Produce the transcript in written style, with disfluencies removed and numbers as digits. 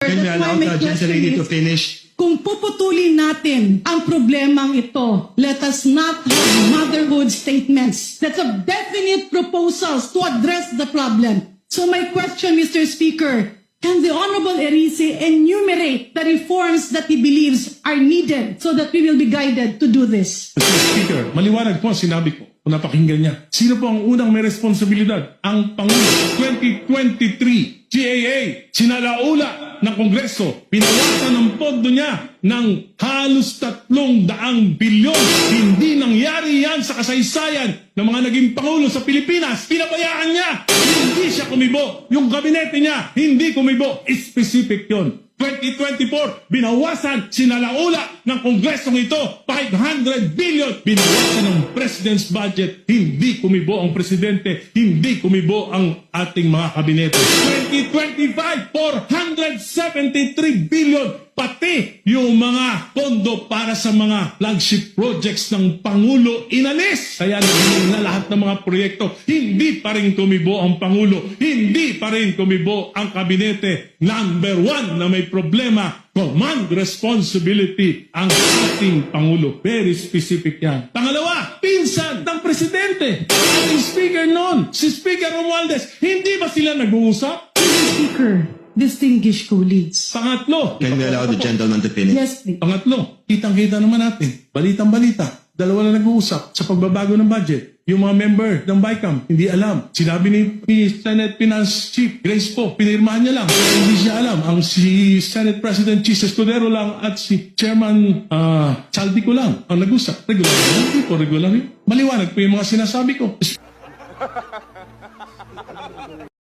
Can we That's why allow my the question gentlelady to is, finish? kung puputulin natin ang problemang ito, let us not have motherhood statements. Let's have definite proposals to address the problem. So my question, Mr. Speaker, can the Honorable Erice enumerate the reforms that he believes are needed so that we will be guided to do this? Mr. Speaker, maliwanag po ang sinabi ko. Kung napakinggan niya. Sino po ang unang may responsibilidad? Ang Pangulo. 2023, GAA, sinalaula ng Kongreso. Pinawasan ang pondo niya ng halos 300 bilyon. Hindi nangyari yan sa kasaysayan ng mga naging Pangulo sa Pilipinas. Pinabayaan niya. Hindi siya kumibo. Yung gabinete niya, hindi kumibo. Specific yon. 2024, binawasan, sinalaula ng Kongresong ito, 500 billion. Binawasan ng President's budget, hindi kumibo ang Presidente, hindi kumibo ang ating mga kabinete. 2025, 473 billion. Pati yung mga pondo para sa mga flagship projects ng Pangulo inalis. Kaya naging na lahat ng mga proyekto, hindi pa rin kumibo ang Pangulo, hindi pa rin kumibo ang kabinete. Number one na may problema, command responsibility ang ating Pangulo. Very specific yan. Pangalawa, pinsan ng Presidente. Ang Speaker noon, si Speaker Romualdez, hindi ba sila nag-uusap? Mr. Speaker, distinguished colleagues. Pangatlo, Can we allow the gentleman to finish? Yes, please. Pangatlo, kitang-kita naman natin. Balitang-balita. Dalawa na nag-uusap sa pagbabago ng budget. Yung mga member ng BICAM, hindi alam. Sinabi ni Senate Finance Chief Grace po, pinirmahan niya lang. Pero hindi siya alam. Ang si Senate President Chis Escudero lang at si Chairman Saldico lang ang nag-usap. Regular yun? Hindi po regular yun. Maliwanag po yung mga sinasabi ko.